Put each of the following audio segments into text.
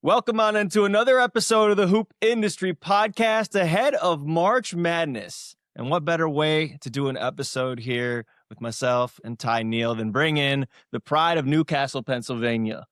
Welcome on into another episode of the Hoop Industry Podcast ahead of March Madness. And what better way to do an episode here with myself and Neal than bring in the pride of Newcastle, Pennsylvania,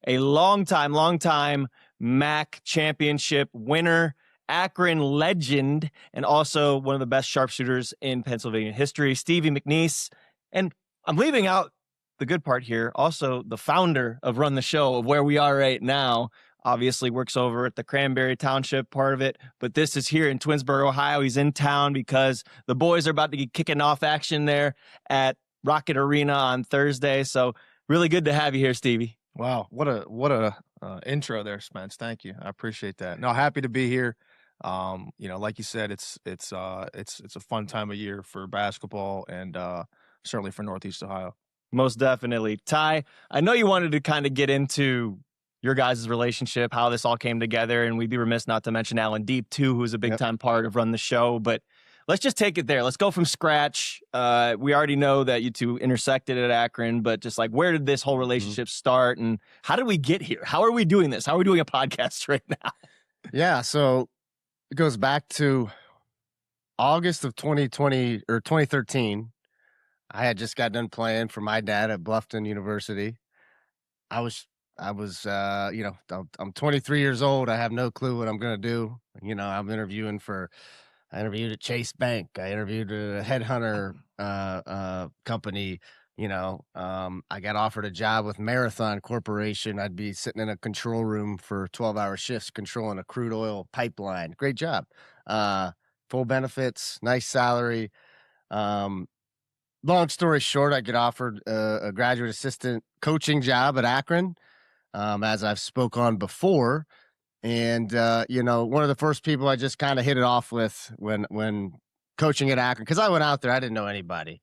a longtime MAC championship winner, Akron legend, and also one of the best sharpshooters in Pennsylvania history, Stevie McNees. And I'm leaving out the good part here, also the founder of Run the Show, of where we are right now. Obviously works over at the Cranberry Township part of it, but this is here in Twinsburg, Ohio. He's in town because the boys are about to get kicking off action there at Rocket Arena on Thursday. So really good to have you here, Stevie. Wow, what a intro there, Spence. Thank you. I appreciate that. No, happy to be here. Like you said, it's a fun time of year for basketball and certainly for Northeast Ohio. Most definitely. Ty, I know you wanted to kind of get into your guys' relationship, how this all came together, and we'd be remiss not to mention Alan Deep, too, who's a big-time part of Run the Show, but let's just take it there. Let's go from scratch. We already know that you two intersected at Akron, but just like, where did this whole relationship start, and how did we get here? How are we doing this? How are we doing a podcast right now? Yeah, so it goes back to August of 2020 or 2013. I had just got done playing for my dad at Bluffton University. I'm 23 years old. I have no clue what I'm going to do. I'm I interviewed at Chase Bank. I interviewed at a headhunter company. I got offered a job with Marathon Corporation. I'd be sitting in a control room for 12-hour shifts controlling a crude oil pipeline. Great job. Full benefits, nice salary. Long story short, I get offered a graduate assistant coaching job at Akron. As I've spoke on before. And, one of the first people I just kind of hit it off with when coaching at Akron, because I went out there, I didn't know anybody,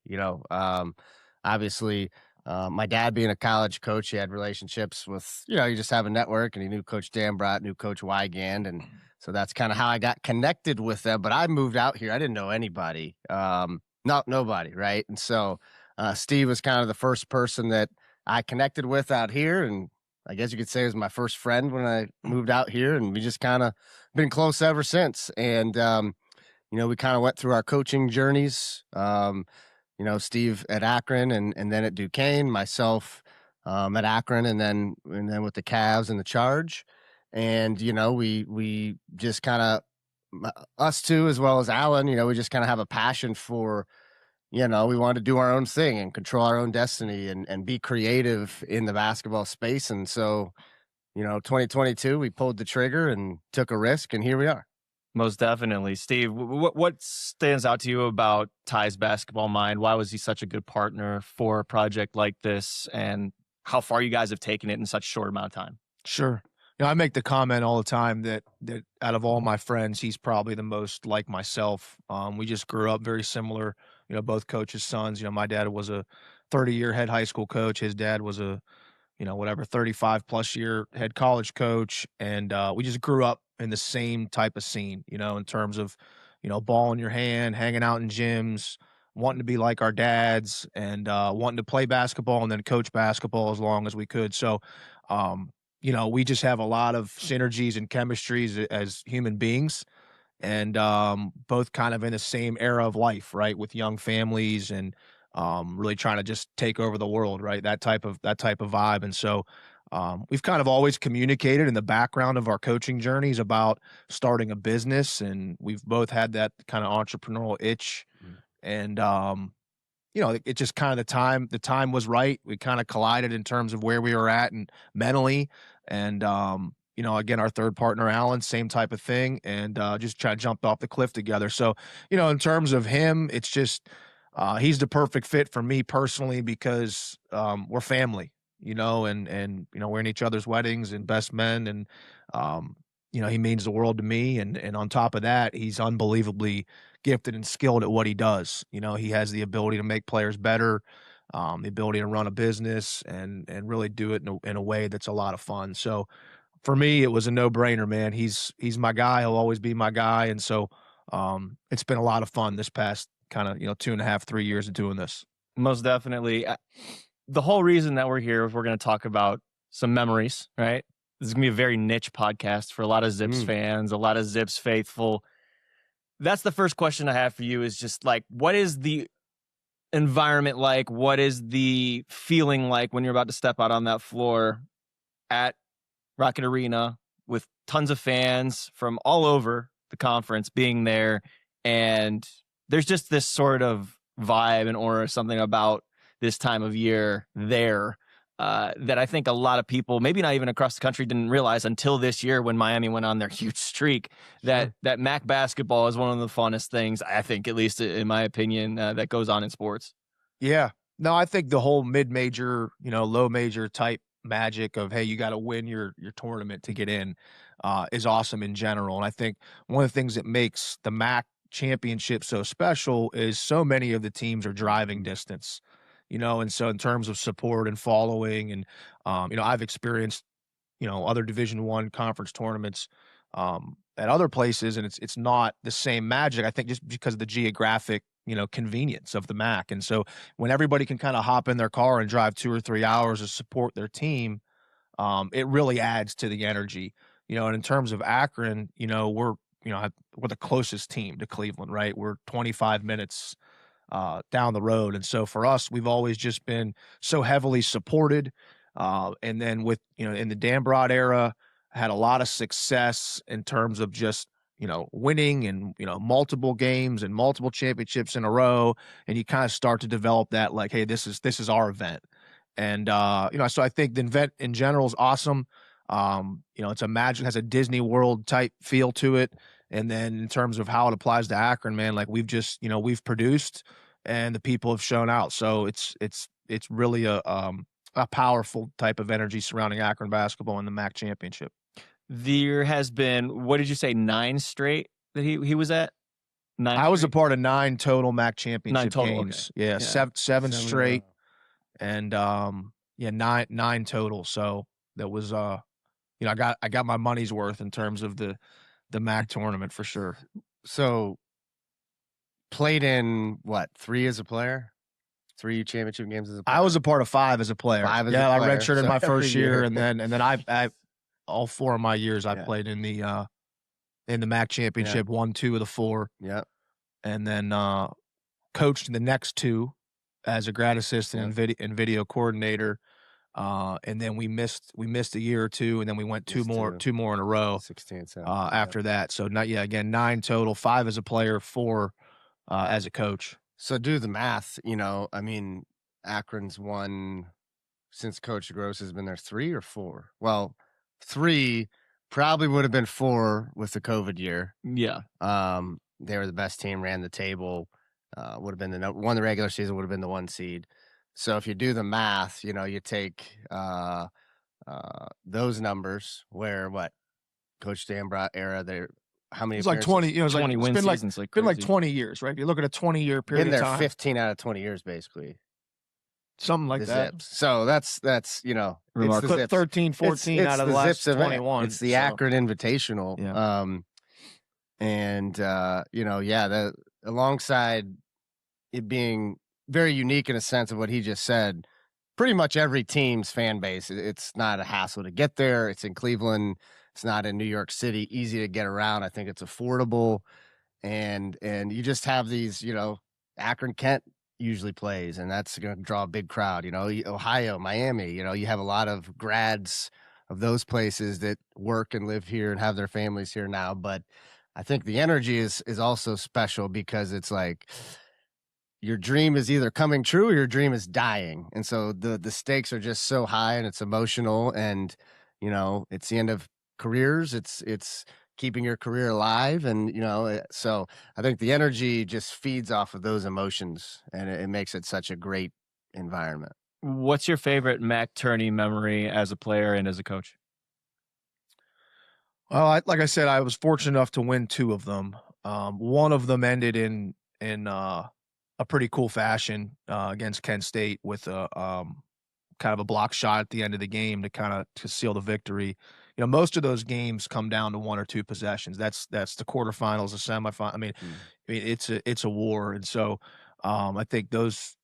obviously, my dad being a college coach, he had relationships with, you just have a network, and he knew Coach Dambrot, knew Coach Wygand. And so that's kind of how I got connected with them. But I moved out here. I didn't know anybody, nobody. Right. And so Steve was kind of the first person that I connected with out here. And I guess you could say it was my first friend when I moved out here, and we just kind of been close ever since. And, we kind of went through our coaching journeys, Steve at Akron and then at Duquesne, myself at Akron, and then with the Cavs and the Charge. And, we just kind of, us two, as well as Alan, we just kind of have a passion for, we wanted to do our own thing and control our own destiny and be creative in the basketball space. And so, 2022, we pulled the trigger and took a risk, and here we are. Most definitely. Steve, what stands out to you about Ty's basketball mind? Why was he such a good partner for a project like this, and how far you guys have taken it in such a short amount of time? Sure. I make the comment all the time that out of all my friends, he's probably the most like myself. We just grew up very similar. Both coaches' sons. My dad was a 30-year head high school coach. His dad was a, 35-plus year head college coach. And we just grew up in the same type of scene, in terms of, ball in your hand, hanging out in gyms, wanting to be like our dads, and wanting to play basketball and then coach basketball as long as we could. So, we just have a lot of synergies and chemistries as human beings. And both kind of in the same era of life, right, with young families and really trying to just take over the world, right, that type of vibe. And so we've kind of always communicated in the background of our coaching journeys about starting a business, and we've both had that kind of entrepreneurial itch. And it just kind of the time was right. We kind of collided in terms of where we were at and mentally, and again, our third partner, Alan, same type of thing, and just try to jump off the cliff together. So, in terms of him, it's just he's the perfect fit for me personally because we're family, and we're in each other's weddings and best men, and he means the world to me. And on top of that, he's unbelievably gifted and skilled at what he does. He has the ability to make players better, the ability to run a business and really do it in a way that's a lot of fun. So, for me, it was a no-brainer, man. He's my guy. He'll always be my guy. And so it's been a lot of fun this past kind of, 2.5, 3 years of doing this. Most definitely. The whole reason that we're here is we're going to talk about some memories, right? this is going to be a very niche podcast for a lot of Zips fans, a lot of Zips faithful. That's the first question I have for you, is just like, what is the environment like? What is the feeling like when you're about to step out on that floor at Rocket Arena with tons of fans from all over the conference being there? And there's just this sort of vibe and aura, something about this time of year there that I think a lot of people, maybe not even across the country, didn't realize until this year when Miami went on their huge streak, that MAC basketball is one of the funnest things, I think, at least in my opinion, that goes on in sports. Yeah. No, I think the whole mid-major, low major type magic of, hey, you got to win your tournament to get in is awesome in general. And I think one of the things that makes the MAC championship so special is so many of the teams are driving distance, and so in terms of support and following, and I've experienced other Division I conference tournaments at other places, and it's not the same magic, I think, just because of the geographic convenience of the MAC. And so when everybody can kind of hop in their car and drive 2 or 3 hours to support their team, it really adds to the energy. And in terms of Akron, we're the closest team to Cleveland, right? We're 25 minutes down the road. And so for us, we've always just been so heavily supported. And then with, in the Dambrot era, had a lot of success in terms of just, winning and, multiple games and multiple championships in a row. And you kind of start to develop that, like, hey, this is our event. And, so I think the event in general is awesome. It's has a Disney World type feel to it. And then in terms of how it applies to Akron, man, like we've just, we've produced and the people have shown out. So it's really a powerful type of energy surrounding Akron basketball in the MAC championship. There has been, what did you say, 9 straight that he was at? 9 I was a straight? part of 9 total MAC championship games. Okay. Yeah, 7 straight, and 9 total. So that was I got my money's worth in terms of the MAC tournament for sure. So played in what, 3 as a player? 3 championship games as a player? I was a part of 5 as a player. 5 as a player. I redshirted So my first every year, year. and then I all 4 of my years I played in the MAC championship, 1, 2 of the 4. Yeah. And then coached the next 2 as a grad assistant and video coordinator. And then we missed a year or 2, and then we went 2 more in a row. 16, 17. After that. So again, 9 total, 5 as a player, 4 as a coach. So do the math, Akron's won since Coach Gross has been there 3 or 4. Well, 3 probably would have been 4 with the COVID year. Yeah. They were the best team, ran the table, would have been won the regular season, would have been the 1 seed. So if you do the math, you take those numbers where Coach Dambrot era, how many? It's like 20. It's 20 like, win it's seasons, been like 20 years, right? If you look at a 20-year period been there of time, 15 out of 20 years, basically. something like The that. Zips. So that's it's the Remarkable. Zips. 13, 14 out of the last Zips event. 21. It's the so. Akron Invitational. Yeah. Alongside it being very unique in a sense of what he just said, pretty much every team's fan base, it's not a hassle to get there. It's in Cleveland. It's not in New York City. Easy to get around. I think it's affordable. And you just have these, Akron, Kent usually plays, and that's going to draw a big crowd. Ohio, Miami, you have a lot of grads of those places that work and live here and have their families here now. But I think the energy is also special because it's like your dream is either coming true or your dream is dying. And so the stakes are just so high and it's emotional, and, it's the end of careers. It's keeping your career alive. And, so I think the energy just feeds off of those emotions, and it makes it such a great environment. What's your favorite MAC tourney memory as a player and as a coach? Well, like I said, I was fortunate enough to win 2 of them. One of them ended in a pretty cool fashion against Kent State with a kind of a block shot at the end of the game to seal the victory. Most of those games come down to 1 or 2 possessions. That's the quarterfinals, the semifinal. I mean, it's a war, and so I think those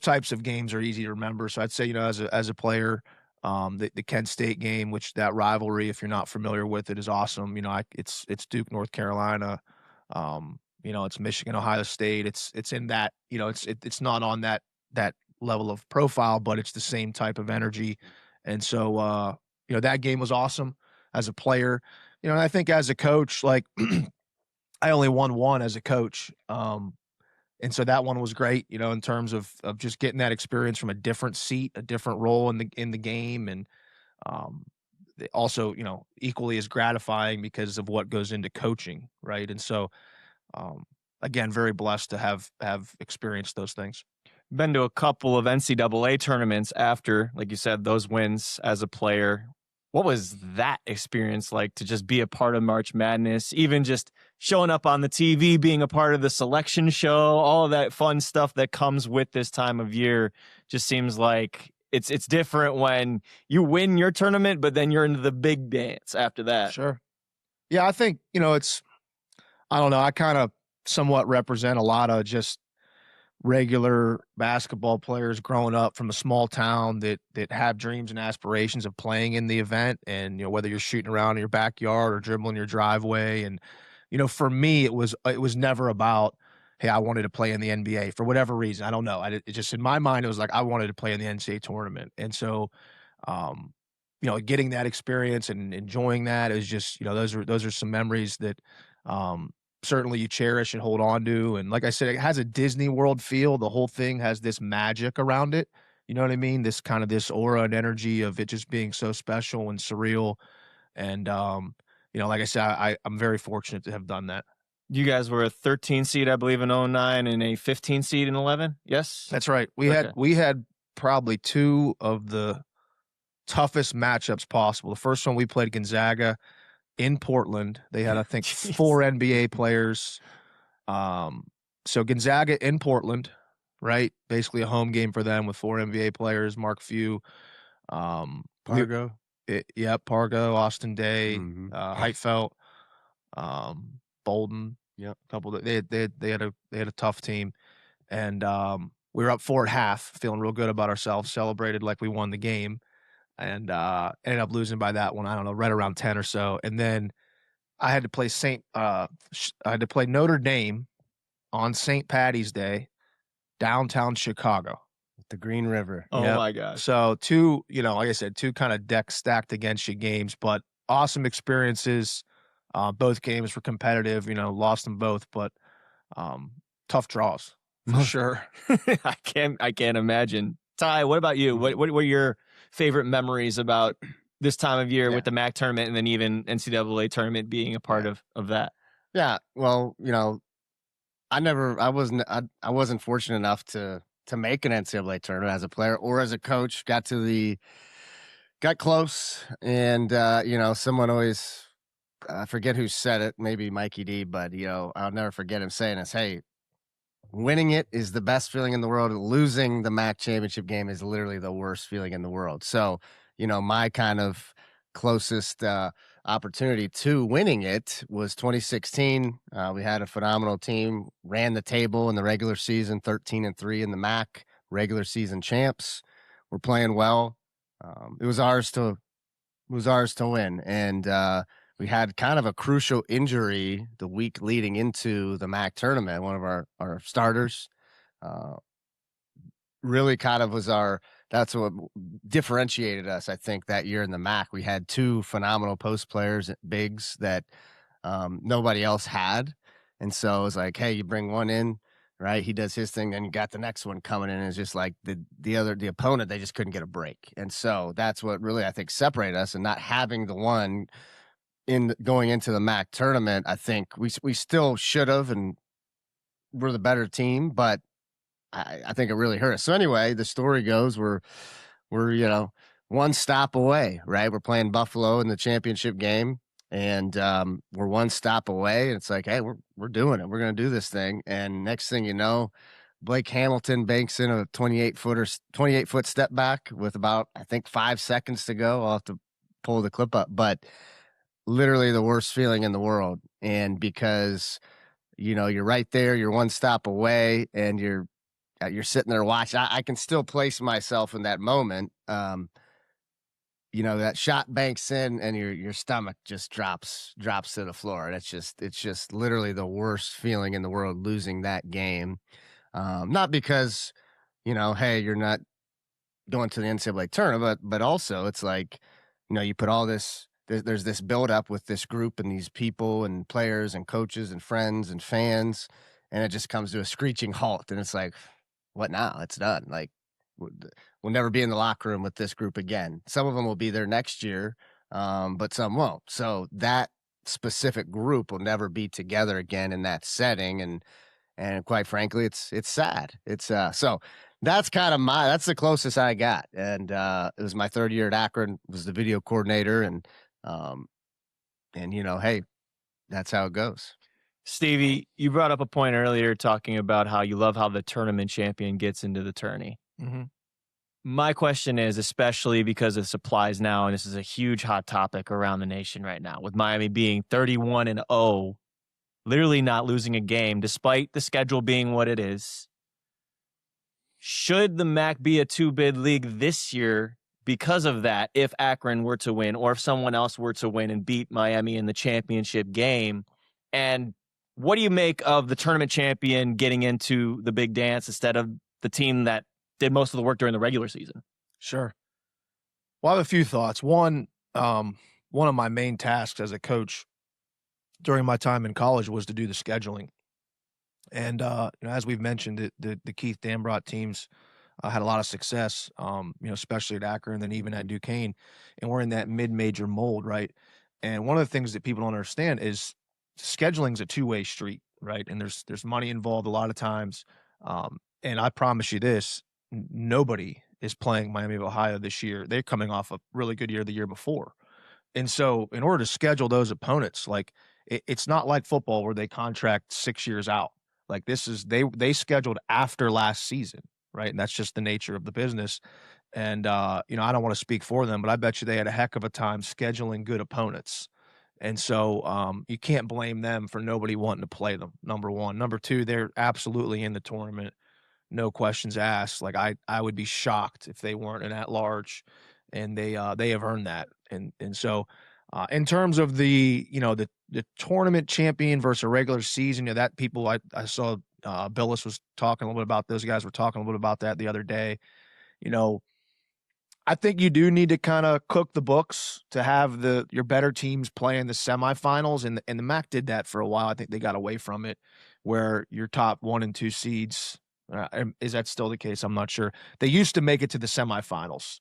types of games are easy to remember. So I'd say as a player, The Kent State game, which that rivalry, if you're not familiar with it, is awesome. It's Duke, North Carolina. It's Michigan, Ohio State. It's in that, it's not on that level of profile, but it's the same type of energy. And so, that game was awesome as a player. And I think as a coach, like I only won one as a coach. And so that one was great, in terms of just getting that experience from a different seat, a different role in the game. And also, equally as gratifying because of what goes into coaching, right? And so, again, very blessed to have experienced those things. Been to a couple of NCAA tournaments after, like you said, those wins as a player. What was that experience like to just be a part of March Madness, even just showing up on the TV, being a part of the selection show, all of that fun stuff that comes with this time of year? Just seems like it's different when you win your tournament, but then you're into the big dance after that. Sure. Yeah, I think, I don't know, I kind of somewhat represent a lot of just regular basketball players growing up from a small town that have dreams and aspirations of playing in the event. And, whether you're shooting around in your backyard or dribbling your driveway. And, for me, it was never about, hey, I wanted to play in the NBA for whatever reason. I don't know. It just, in my mind, it was like, I wanted to play in the NCAA tournament. And so, getting that experience and enjoying that is just, those are some memories that, certainly you cherish and hold on to. And like I said, it has a Disney World feel. The whole thing has this magic around it. You know what I mean? This kind of this aura and energy of it just being so special and surreal. And, like I said, I'm very fortunate to have done that. You guys were a 13 seed, I believe, in 09 and a 15 seed in 11. Yes, that's right. We had probably two of the toughest matchups possible. The first one we played Gonzaga in Portland. They had, I think, 4 NBA players. So Gonzaga in Portland, right? Basically a home game for them with 4 NBA players. Mark Few, Pargo. Pargo, Austin Day, Mhm. Heitfeld, Bolden. Yep. A couple that they had a tough team. And we were up 4 at half, feeling real good about ourselves, celebrated like we won the game. And ended up losing by that one, I don't know, right around 10 or so. And then I had to play I had to play Notre Dame on St. Patty's Day, downtown Chicago. The Green River. Oh Yep. my gosh. So two, like I said, two kind of decks stacked against you games, but awesome experiences. Both games were competitive, lost them both, but tough draws for sure. I can't imagine. Ty, what about you? What were your favorite memories about this time of year with the MAC tournament and then even NCAA tournament being a part of that? Yeah. Well, I wasn't fortunate enough to make an NCAA tournament as a player or as a coach. Got close, and someone always, I forget who said it, maybe Mikey D, but I'll never forget him saying this. Hey, winning it is the best feeling in the world. Losing the MAC championship game is literally the worst feeling in the world. So, my kind of closest opportunity to winning it was 2016. We had a phenomenal team, ran the table in the regular season, 13-3 in the MAC, regular season champs. We're playing well. It was ours to win. And we had kind of a crucial injury the week leading into the MAC tournament. One of our starters really kind of was that's what differentiated us, I think, that year in the MAC. We had 2 phenomenal post players, bigs, that nobody else had. And so it was like, hey, you bring one in, right? He does his thing, then you got the next one coming in. And it's just like the opponent, they just couldn't get a break. And so that's what really, I think, separated us. And not having the one in going into the MAC tournament, I think we still should have, and we're the better team, but I think it really hurt us. So anyway, the story goes we're one stop away, right? We're playing Buffalo in the championship game, and we're one stop away. And it's like, hey, we're doing it. We're going to do this thing. And next thing you know, Blake Hamilton banks in a 28-foot step back with about, I think, 5 seconds to go. I'll have to pull the clip up, but literally the worst feeling in the world. And because you're right there, you're one stop away, and you're sitting there watching. I can still place myself in that moment. that shot banks in and your stomach just drops to the floor. And it's just literally the worst feeling in the world losing that game. Not because, hey, you're not going to the NCAA tournament, but also it's like, you put all this, there's this build up with this group and these people and players and coaches and friends and fans, and it just comes to a screeching halt. And it's like, what now? It's done. Like, we'll never be in the locker room with this group again. Some of them will be there next year, but some won't. So that specific group will never be together again in that setting. And quite frankly, it's sad. It's so that's that's the closest I got. And it was my third year at Akron, was the video coordinator, and hey, that's how it goes. Stevie, you brought up a point earlier talking about how you love how the tournament champion gets into the tourney. Mm-hmm. My question is, especially because of supplies now, and this is a huge hot topic around the nation right now, with Miami being 31-0, literally not losing a game, despite the schedule being what it is. Should the MAC be a two-bid league this year because of that, if Akron were to win, or if someone else were to win and beat Miami in the championship game? And what do you make of the tournament champion getting into the big dance instead of the team that did most of the work during the regular season? Sure. Well, I have a few thoughts. One of my main tasks as a coach during my time in college was to do the scheduling. And as we've mentioned, the Keith Dambrot teams had a lot of success, especially at Akron and then even at Duquesne. And we're in that mid-major mold, right? And one of the things that people don't understand is scheduling is a two-way street, right? And there's money involved a lot of times. And I promise you this, nobody is playing Miami of Ohio this year. They're coming off a really good year the year before. And so in order to schedule those opponents, like it's not like football where they contract 6 years out. Like this is, they scheduled after last season, right? And that's just the nature of the business. And, I don't want to speak for them, but I bet you they had a heck of a time scheduling good opponents. And so you can't blame them for nobody wanting to play them, number one. Number two, they're absolutely in the tournament. No questions asked. Like I would be shocked if they weren't an at-large, and they have earned that. And so in terms of the tournament champion versus a regular season, that people I saw Billis was talking a little bit about, those guys were talking a little bit about that the other day. I think you do need to kind of cook the books to have your better teams play in the semifinals, and the MAC did that for a while. I think they got away from it, where your top 1 and 2 seeds. Is that still the case? I'm not sure. They used to make it to the semifinals,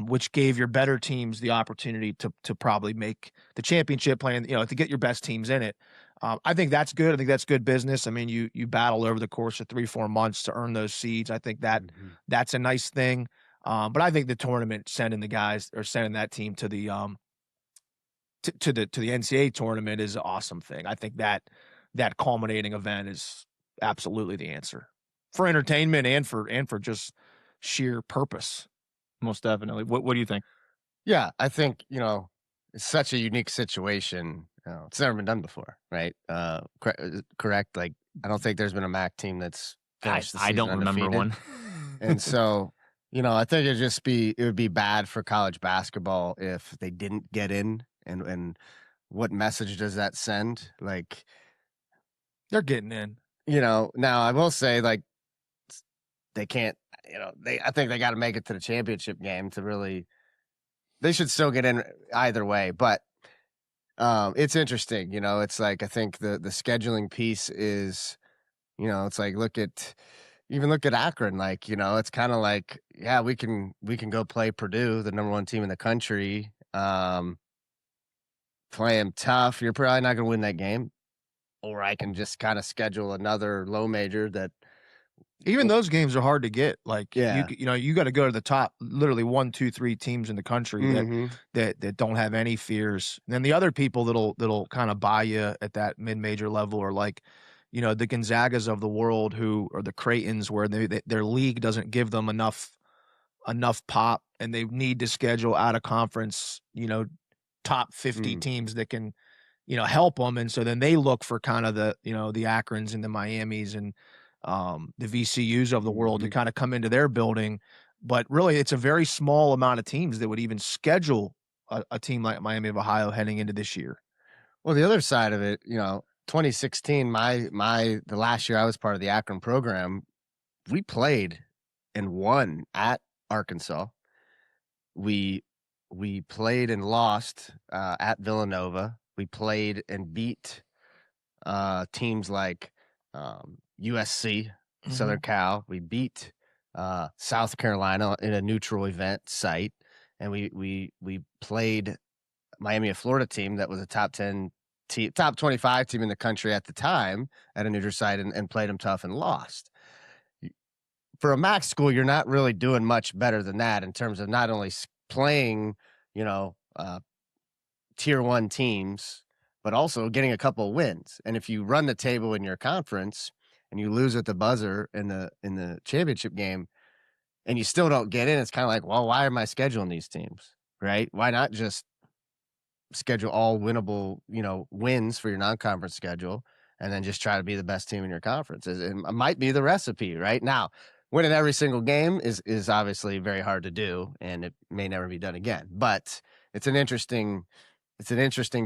which gave your better teams the opportunity to probably make the championship, playing, to get your best teams in it. I think that's good. I think that's good business. I mean, you battle over the course of 3-4 months to earn those seeds. I think that's a nice thing. But I think the tournament sending that team to the to the NCAA tournament is an awesome thing. I think that culminating event is absolutely the answer for entertainment and for just sheer purpose. Most definitely. What do you think? Yeah, I think, it's such a unique situation. It's never been done before, right? Correct. Like, I don't think there's been a MAC team that's finished the season I don't remember undefeated. one. And so, I think it would be bad for college basketball if they didn't get in. And what message does that send? Like, they're getting in. Now I will say, like, they can't. I think they got to make it to the championship game to really. They should still get in either way, but it's interesting. It's like, I think the scheduling piece is, it's like look at Akron. Like, it's kind of like, yeah, we can go play Purdue, the number 1 team in the country. Play them tough. You're probably not going to win that game, or I can just kind of schedule another low major that. Even those games are hard to get. Like, yeah. you got to go to the top, literally 1, 2, 3 teams in the country that don't have any fears. And then the other people that'll kind of buy you at that mid-major level are like, the Gonzagas of the world, who are the Creightons, where their league doesn't give them enough pop, and they need to schedule out of conference, top 50 teams that can, help them. And so then they look for kind of the Akrons and the Miamis and the VCUs of the world to kind of come into their building. But really, it's a very small amount of teams that would even schedule a team like Miami of Ohio heading into this year. Well, the other side of it, 2016, the last year I was part of the Akron program, we played and won at Arkansas. We played and lost at Villanova. We played and beat teams like USC, Southern Cal. We beat South Carolina in a neutral event site, and we played Miami of Florida team that was a top 25 team in the country at the time at a neutral site, and played them tough and lost. For a MAC school, you're not really doing much better than that in terms of not only playing, tier 1 teams, but also getting a couple of wins. And if you run the table in your conference and you lose at the buzzer in the championship game and you still don't get in, it's kind of like, well, why am I scheduling these teams, right? Why not just schedule all winnable, wins for your non-conference schedule and then just try to be the best team in your conference? It might be the recipe right now. Winning every single game is obviously very hard to do, and it may never be done again. But it's an interesting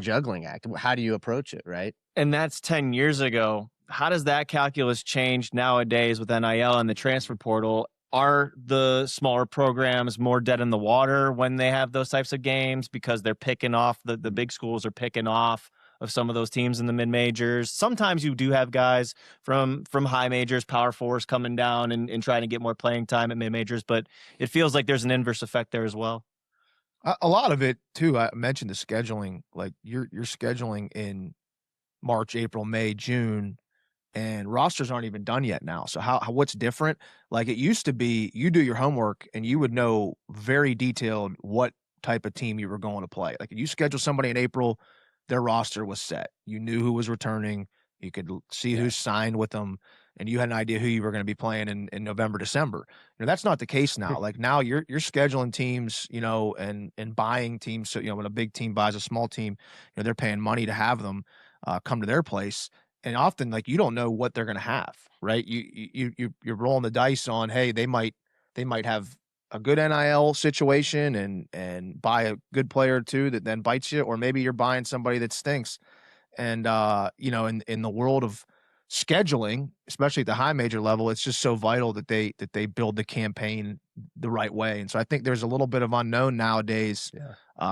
juggling act. How do you approach it, right? And that's 10 years ago. How does that calculus change nowadays with NIL and the transfer portal? Are the smaller programs more dead in the water when they have those types of games because they're picking off, the big schools are picking off of some of those teams in the mid-majors? Sometimes you do have guys from high majors, power fours coming down and trying to get more playing time at mid-majors, but it feels like there's an inverse effect there as well. A lot of it too. I mentioned the scheduling. Like you're scheduling in March, April, May, June, and rosters aren't even done yet now. So what's different? Like it used to be, you do your homework and you would know very detailed what type of team you were going to play. Like if you schedule somebody in April, their roster was set. You knew who was returning. You could see who signed with them, and you had an idea who you were going to be playing in November, December. That's not the case now. Like now you're scheduling teams, and buying teams. So, when a big team buys a small team, they're paying money to have them come to their place. And often, like, you don't know what they're going to have, right? You're rolling the dice on, hey, they might have a good NIL situation and buy a good player or two that then bites you, or maybe you're buying somebody that stinks. And in the world of scheduling, especially at the high major level, it's just so vital that they build the campaign the right way. And so I think there's a little bit of unknown nowadays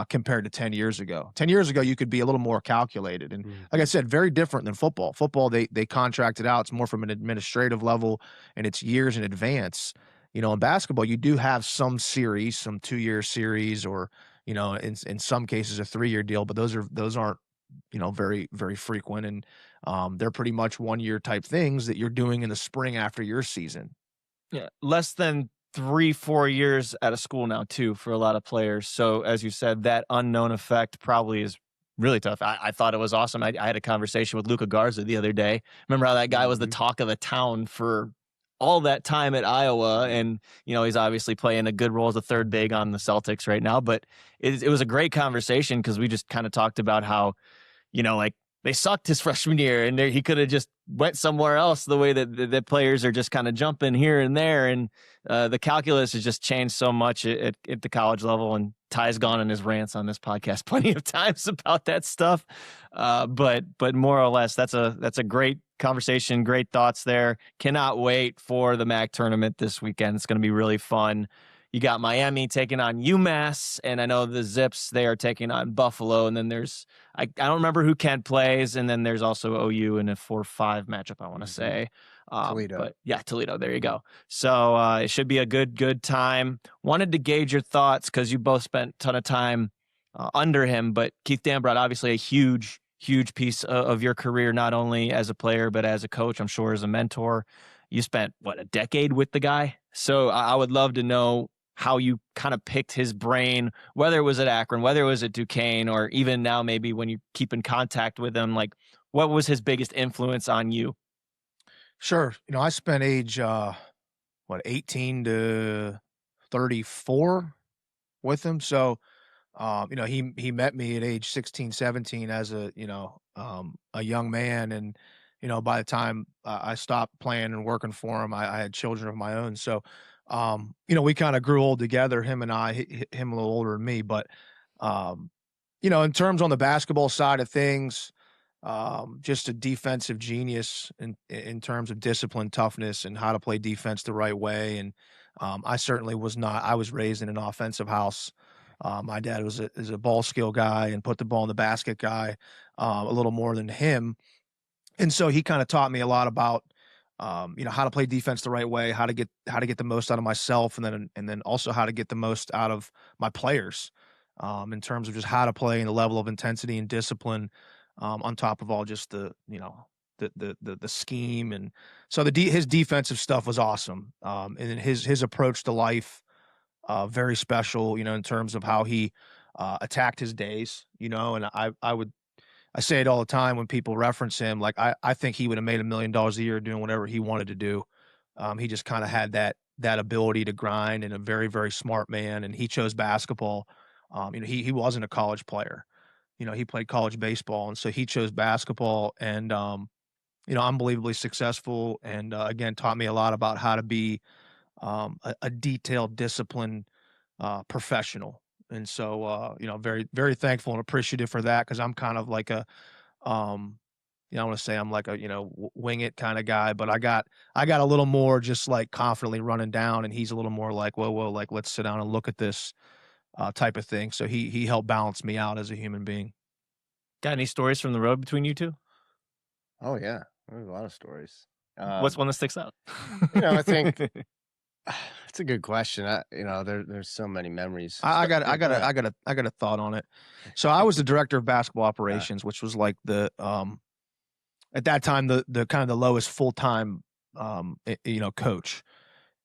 compared to 10 years ago. 10 years ago, you could be a little more calculated. And like I said, very different than football. Football, they contract it out. It's more from an administrative level, and it's years in advance. In basketball, you do have some series, some 2-year series, or, in some cases a 3-year deal, but those aren't, very, very frequent. And they're pretty much 1-year type things that you're doing in the spring after your season. Yeah. Less than 3-4 years at a school now too, for a lot of players. So as you said, that unknown effect probably is really tough. I thought it was awesome. I had a conversation with Luka Garza the other day. Remember how that guy was the talk of the town for all that time at Iowa, and he's obviously playing a good role as a third big on the Celtics right now. But it was a great conversation because we just kind of talked about how, like, they sucked his freshman year, and he could have just went somewhere else. The way that players are just kind of jumping here and there, and the calculus has just changed so much at the college level. And Ty's gone on his rants on this podcast plenty of times about that stuff. But more or less, that's a great conversation, great thoughts there. Cannot wait for the MAC tournament this weekend. It's going to be really fun. You got Miami taking on UMass, and I know the Zips, they are taking on Buffalo. And then there's, I don't remember who Kent plays, and then there's also OU in a 4-5 matchup, I want to say. Toledo. But yeah, Toledo, there you go. So it should be a good time. Wanted to gauge your thoughts because you both spent a ton of time under him, but Keith Dambrot, obviously a huge piece of your career, not only as a player, but as a coach, I'm sure as a mentor. You spent, a decade with the guy? So I would love to know how you kind of picked his brain, whether it was at Akron, whether it was at Duquesne, or even now maybe when you keep in contact with him, like what was his biggest influence on you? Sure. I spent age, 18 to 34 with him. So, he met me at age 16, 17 as a young man. And, by the time I stopped playing and working for him, I had children of my own. So, we kind of grew old together, him and I, him a little older than me, but, in terms on the basketball side of things, just a defensive genius in terms of discipline, toughness, and how to play defense the right way. And I certainly was not. I was raised in an offensive house. My dad is a ball skill guy and put the ball in the basket guy, a little more than him. And so he kind of taught me a lot about, how to play defense the right way, how to get the most out of myself, and then also how to get the most out of my players, in terms of just how to play and the level of intensity and discipline, on top of all just the scheme. And so his defensive stuff was awesome. And then his approach to life, very special, in terms of how he attacked his days, and I say it all the time when people reference him. Like, I think he would have made $1 million a year doing whatever he wanted to do. He just kind of had that ability to grind, and a very, very smart man. And he chose basketball. He wasn't a college player. He played college baseball, and so he chose basketball, and unbelievably successful. And again, taught me a lot about how to be a detailed, disciplined professional. And so, very, very thankful and appreciative for that, because I'm kind of like I want to say I'm like a, wing it kind of guy, but I got a little more just like confidently running down, and he's a little more like, whoa, like, let's sit down and look at this type of thing. So he helped balance me out as a human being. Got any stories from the road between you two? Oh yeah, there's a lot of stories. What's one that sticks out? I think it's a good question. There's so many memories. I got a thought on it. So I was the director of basketball operations, which was like the at that time the kind of the lowest full-time coach,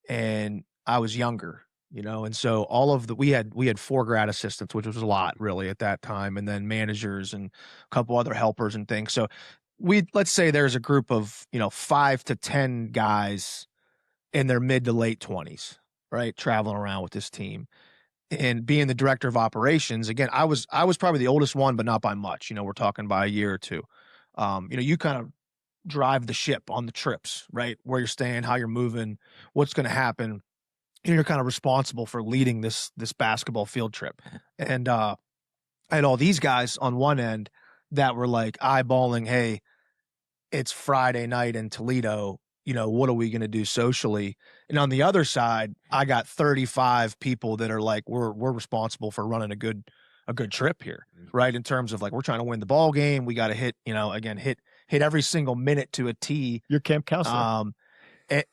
and I was younger, and so we had 4 grad assistants, which was a lot really at that time, and then managers and a couple other helpers and things. So let's say there's a group of 5 to 10 guys in their mid to late 20s, right, traveling around with this team. And being the director of operations, again, I was probably the oldest one, but not by much. We're talking by a year or two. You kind of drive the ship on the trips, right? Where you're staying, how you're moving, what's going to happen. You're kind of responsible for leading this basketball field trip. And I had all these guys on one end that were like eyeballing, hey, it's Friday night in Toledo. What are we going to do socially? And on the other side, I got 35 people that are like, we're responsible for running a good trip here, right? In terms of like, we're trying to win the ball game. We got to hit every single minute to a T. Your camp counselor.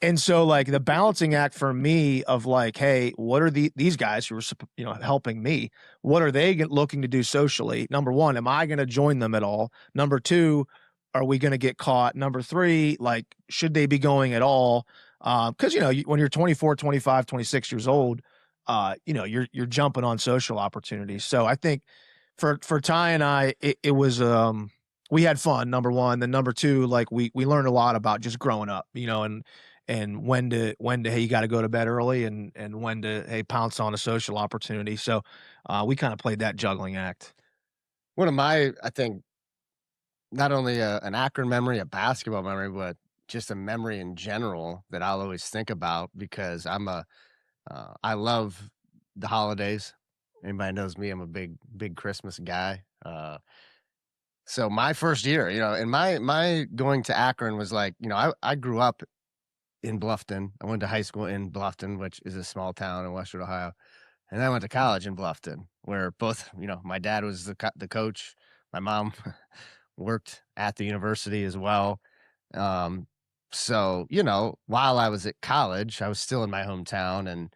And so like the balancing act for me of like, hey, what are these guys who are, helping me? What are they looking to do socially? Number one, am I going to join them at all? Number two, are we going to get caught? Number three, like, should they be going at all? Because, when you're 24, 25, 26 years old, you're jumping on social opportunities. So I think for Ty and I, it was, we had fun, number one. Then number two, like we learned a lot about just growing up, and when to, hey, you got to go to bed early, and when to, hey, pounce on a social opportunity. So we kind of played that juggling act. One of my, I think, not only an Akron memory, a basketball memory, but just a memory in general that I'll always think about, because I love the holidays. Anybody knows me, I'm a big Christmas guy. So my first year, and my going to Akron was like, I grew up in Bluffton. I went to high school in Bluffton, which is a small town in Western Ohio. And then I went to college in Bluffton, where both, my dad was the coach. My mom worked at the university as well. So, while I was at college, I was still in my hometown, and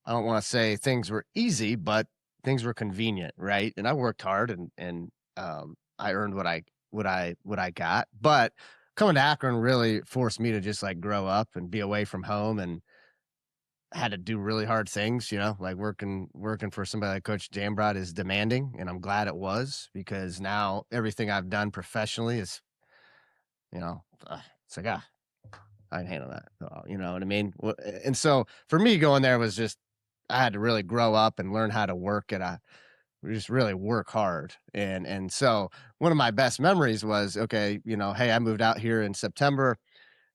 I don't want to say things were easy, but things were convenient, right? And I worked hard, and I earned what I got. But coming to Akron really forced me to just like grow up and be away from home, and had to do really hard things, like working for somebody like Coach Dambrot is demanding, and I'm glad it was, because now everything I've done professionally is, it's like, I can handle that. You know what I mean? And so for me, going there was just, I had to really grow up and learn how to work just really work hard. And so one of my best memories was, okay, hey, I moved out here in September.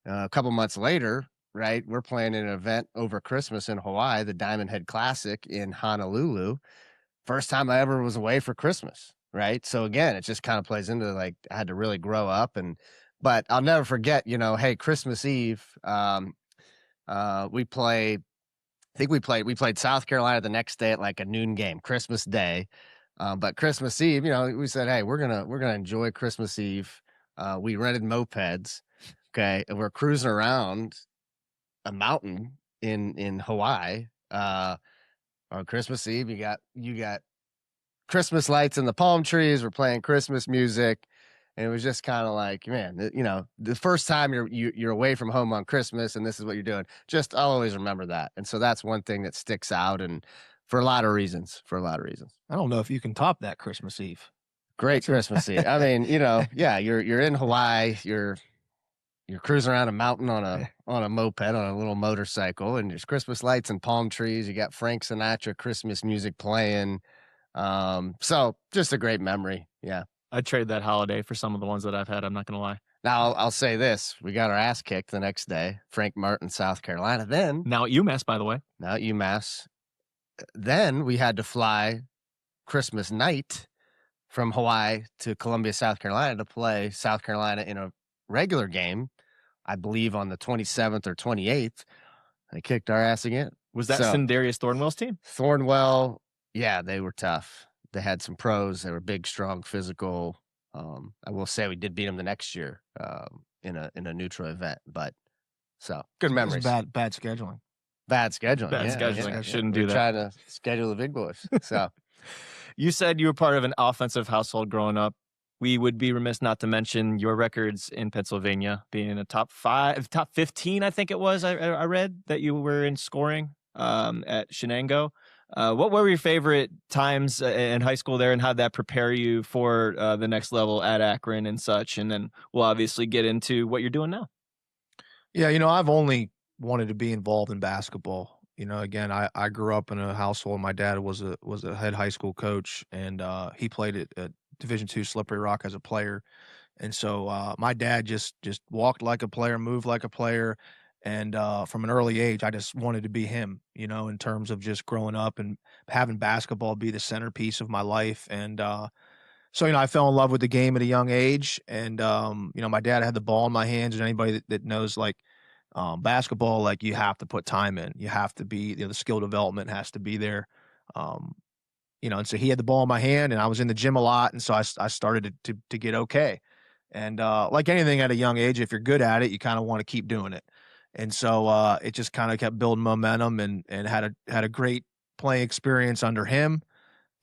A couple months later, right? We're playing an event over Christmas in Hawaii, the Diamond Head Classic in Honolulu. First time I ever was away for Christmas, right? So again, it just kind of plays into like I had to really grow up, but I'll never forget, hey, Christmas Eve, we played South Carolina the next day at like a noon game, Christmas Day. But Christmas Eve, we said, hey, we're gonna enjoy Christmas Eve. We rented mopeds, okay, and we're cruising around a mountain in Hawaii. On Christmas Eve, you got Christmas lights in the palm trees. We're playing Christmas music, and it was just kind of like, man, the first time you're away from home on Christmas, and this is what you're doing. Just I'll always remember that, and so that's one thing that sticks out, and for a lot of reasons. I don't know if you can top that Christmas Eve. Great Christmas Eve. I mean, yeah, you're in Hawaii, you're cruising around a mountain on a moped, on a little motorcycle, and there's Christmas lights and palm trees. You got Frank Sinatra Christmas music playing. So just a great memory. Yeah. I'd trade that holiday for some of the ones that I've had. I'm not going to lie. Now I'll say this. We got our ass kicked the next day. Frank Martin, South Carolina. Then Now at UMass, by the way. now at UMass. Then we had to fly Christmas night from Hawaii to Columbia, South Carolina to play South Carolina in a regular game, I believe on the 27th or 28th. They kicked our ass again. Was that So- Sindarius Thornwell's team? Thornwell, yeah, they were tough. They had some pros. They were big, strong, physical. I will say we did beat them the next year in a neutral event, but so good It was memories. bad scheduling. Bad scheduling. Bad yeah, scheduling. yeah. Shouldn't We're do that. Trying to schedule the big boys. So You said you were part of an offensive household growing up. We would be remiss not to mention your records in Pennsylvania, being a top 15, I think it was. I read that you were in scoring at Shenango. What were your favorite times in high school there, and how did that prepare you for the next level at Akron and such? And then we'll obviously get into what you're doing now. Yeah, I've only wanted to be involved in basketball. Again, I grew up in a household. My dad was a head high school coach, and he played at Division II Slippery Rock as a player. And so my dad just walked like a player, moved like a player. And from an early age, I just wanted to be him, in terms of just growing up and having basketball be the centerpiece of my life. And so, I fell in love with the game at a young age. And, my dad had the ball in my hands, and anybody that knows, like, basketball, like, you have to put time in. You have to be, the skill development has to be there. And so he had the ball in my hand, and I was in the gym a lot. And so I started to get okay. And like anything at a young age, if you're good at it, you kind of want to keep doing it. And so it just kind of kept building momentum, and had a great playing experience under him.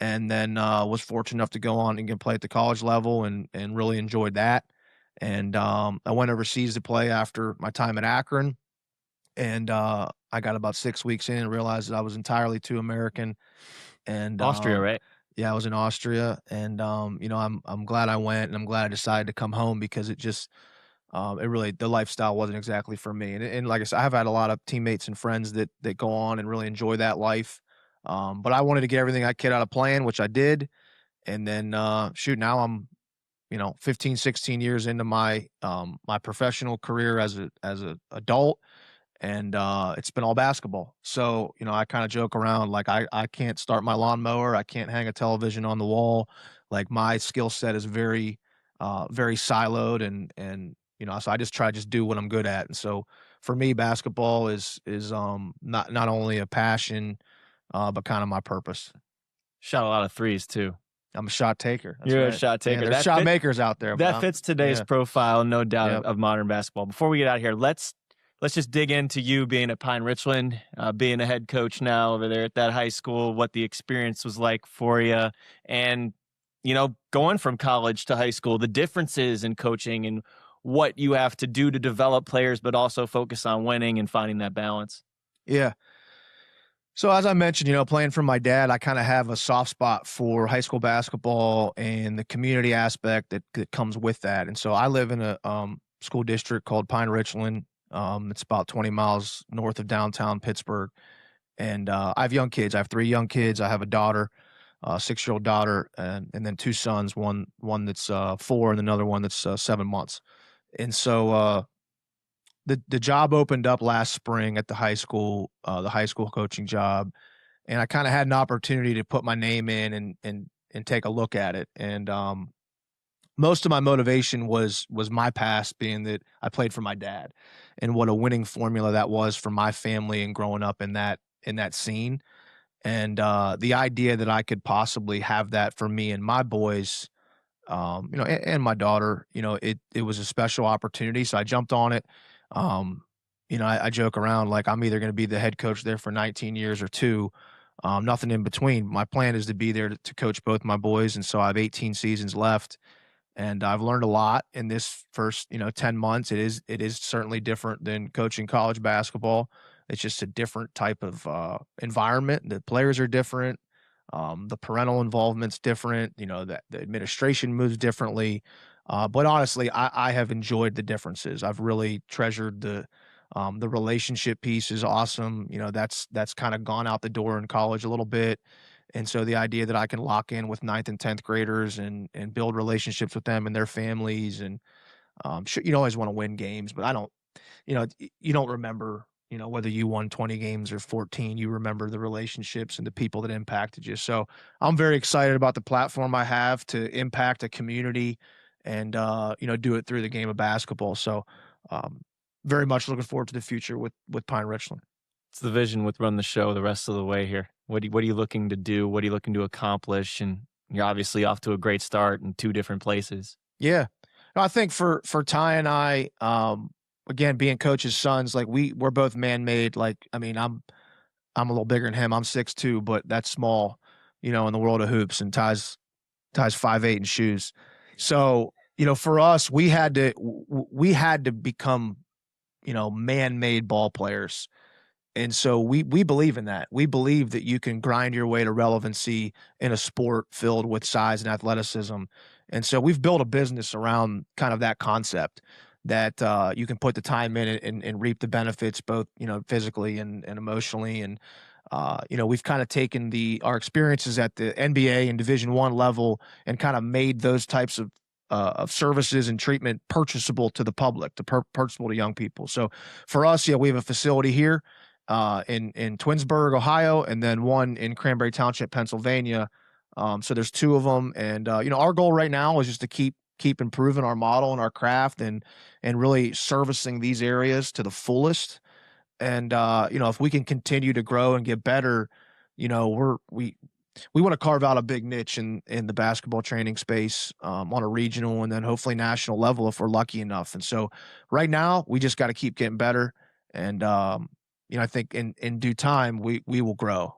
And then was fortunate enough to go on and get play at the college level, and really enjoyed that. And I went overseas to play after my time at Akron. And I got about 6 weeks in and realized that I was entirely too American. And Austria, right? Yeah, I was in Austria, and I'm glad I went, and I'm glad I decided to come home, because it just the lifestyle wasn't exactly for me. And like I said, I've had a lot of teammates and friends that go on and really enjoy that life. But I wanted to get everything I could out of playing, which I did. And then now I'm 15, 16 years into my my professional career as a adult. And it's been all basketball. So, I kind of joke around, like, I can't start my lawnmower. I can't hang a television on the wall. Like, my skill set is very, very siloed. And so I just try to just do what I'm good at. And so for me, basketball is not only a passion, but kind of my purpose. Shot a lot of threes, too. I'm a shot taker. That's You're right. a shot taker. Yeah, there's shot makers out there. That fits today's profile, no doubt, Yep. of modern basketball. Before we get out of here, let's just dig into you being at Pine-Richland, being a head coach now over there at that high school, what the experience was like for you, and, going from college to high school, the differences in coaching and what you have to do to develop players, but also focus on winning and finding that balance. Yeah. So as I mentioned, playing for my dad, I kind of have a soft spot for high school basketball and the community aspect that comes with that. And so I live in a school district called Pine-Richland. It's about 20 miles north of downtown Pittsburgh. And I have young kids. I have 3 young kids. I have a daughter, a 6-year-old daughter, and then 2 sons, one that's 4 and another one that's 7 months. And so the job opened up last spring at the high school coaching job, and I kind of had an opportunity to put my name in and take a look at it. And most of my motivation was my past, being that I played for my dad, and what a winning formula that was for my family and growing up in that scene. And the idea that I could possibly have that for me and my boys, and my daughter, it was a special opportunity. So I jumped on it. I joke around like I'm either going to be the head coach there for 19 years or 2, nothing in between. My plan is to be there to coach both my boys. And so I have 18 seasons left, and I've learned a lot in this first, 10 months. It is certainly different than coaching college basketball. It's just a different type of environment. The players are different. The parental involvement's different. That the administration moves differently. But honestly, I have enjoyed the differences. I've really treasured the relationship piece is awesome. That's kind of gone out the door in college a little bit. And so the idea that I can lock in with 9th and 10th graders and build relationships with them and their families, and sure, you always want to win games, but I don't, you don't remember, whether you won 20 games or 14, you remember the relationships and the people that impacted you. So I'm very excited about the platform I have to impact a community and, do it through the game of basketball. So very much looking forward to the future with Pine-Richland. It's the vision with Run the Show the rest of the way here. What are you looking to do? What are you looking to accomplish? And you're obviously off to a great start in 2 different places. Yeah. I think for Ty and I, again, being coaches' sons, like we're both man-made. Like, I mean, I'm a little bigger than him. I'm 6'2", but that's small, in the world of hoops. And Ty's 5'8" in shoes. So, for us, we had to become, man-made ball players. And so we believe in that. We believe that you can grind your way to relevancy in a sport filled with size and athleticism. And so we've built a business around kind of that concept, that you can put the time in it and reap the benefits, both, physically and emotionally. And, we've kind of taken our experiences at the NBA and Division I level and kind of made those types of services and treatment purchasable to the public, purchasable to young people. So for us, we have a facility here in Twinsburg, Ohio, and then one in Cranberry Township, Pennsylvania. So there's 2 of them. And, our goal right now is just to keep improving our model and our craft and really servicing these areas to the fullest. And, if we can continue to grow and get better, we want to carve out a big niche in the basketball training space on a regional and then hopefully national level if we're lucky enough. And so right now we just got to keep getting better. And, I think in due time we will grow.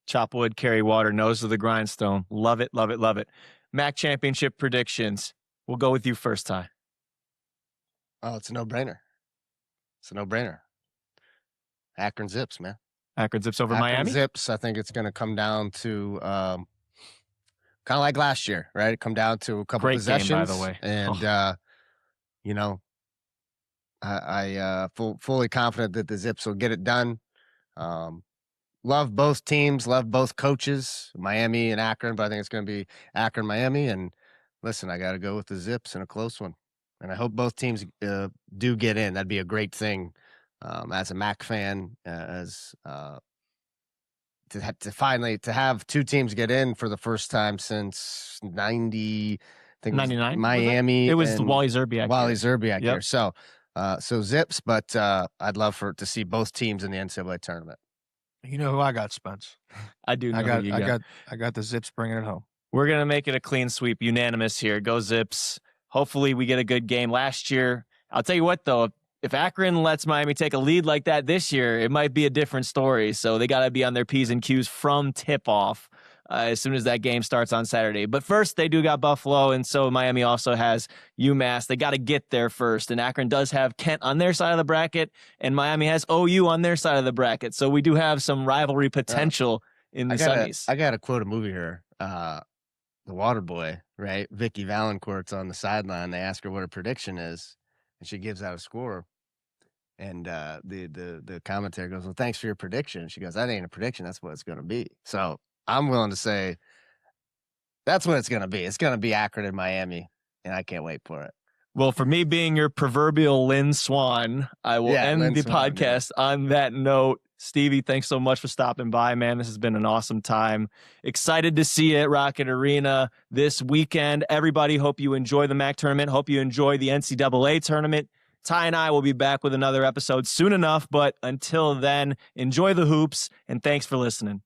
Chop wood, carry water, nose to the grindstone. Love it, love it, love it. MAC championship predictions. We'll go with you first, Ty. Oh, it's a no-brainer. Akron Zips, man. Akron Zips over Akron Miami? Zips, I think it's going to come down to kind of like last year, right? Come down to a couple Great possessions. game, by the way. And, I fully confident that the Zips will get it done. Love both teams, love both coaches, Miami and Akron, but I think it's going to be Akron, Miami. And listen, I got to go with the Zips in a close one. And I hope both teams do get in. That'd be a great thing as a MAC fan, to finally have 2 teams get in for the first time since 90, I think 99, Miami. It was Wally Zerbiak. Here. So Zips, but I'd love to see both teams in the NCAA tournament. You know who I got, Spence? I do know I got the Zips bringing it home. We're going to make it a clean sweep, unanimous here. Go Zips. Hopefully we get a good game. Last year, I'll tell you what, though, if Akron lets Miami take a lead like that this year, it might be a different story. So they got to be on their P's and Q's from tip-off as soon as that game starts on Saturday. But first, they do got Buffalo, and so Miami also has UMass. They got to get there first. And Akron does have Kent on their side of the bracket, and Miami has OU on their side of the bracket. So we do have some rivalry potential in the semis. I got to quote a movie here. The Waterboy, right? Vicky Valancourt's on the sideline. They ask her what her prediction is, and she gives out a score. And the commentator goes, "Well, thanks for your prediction." She goes, "That ain't a prediction. That's what it's going to be." So I'm willing to say that's what it's going to be. It's going to be Akron and Miami, and I can't wait for it. Well, for me being your proverbial Lynn Swan, I will end Lynn the Swan, podcast on that note. Stevie, thanks so much for stopping by, man. This has been an awesome time. Excited to see you at Rocket Arena this weekend. Everybody, hope you enjoy the MAC tournament. Hope you enjoy the NCAA tournament. Ty and I will be back with another episode soon enough, but until then, enjoy the hoops, and thanks for listening.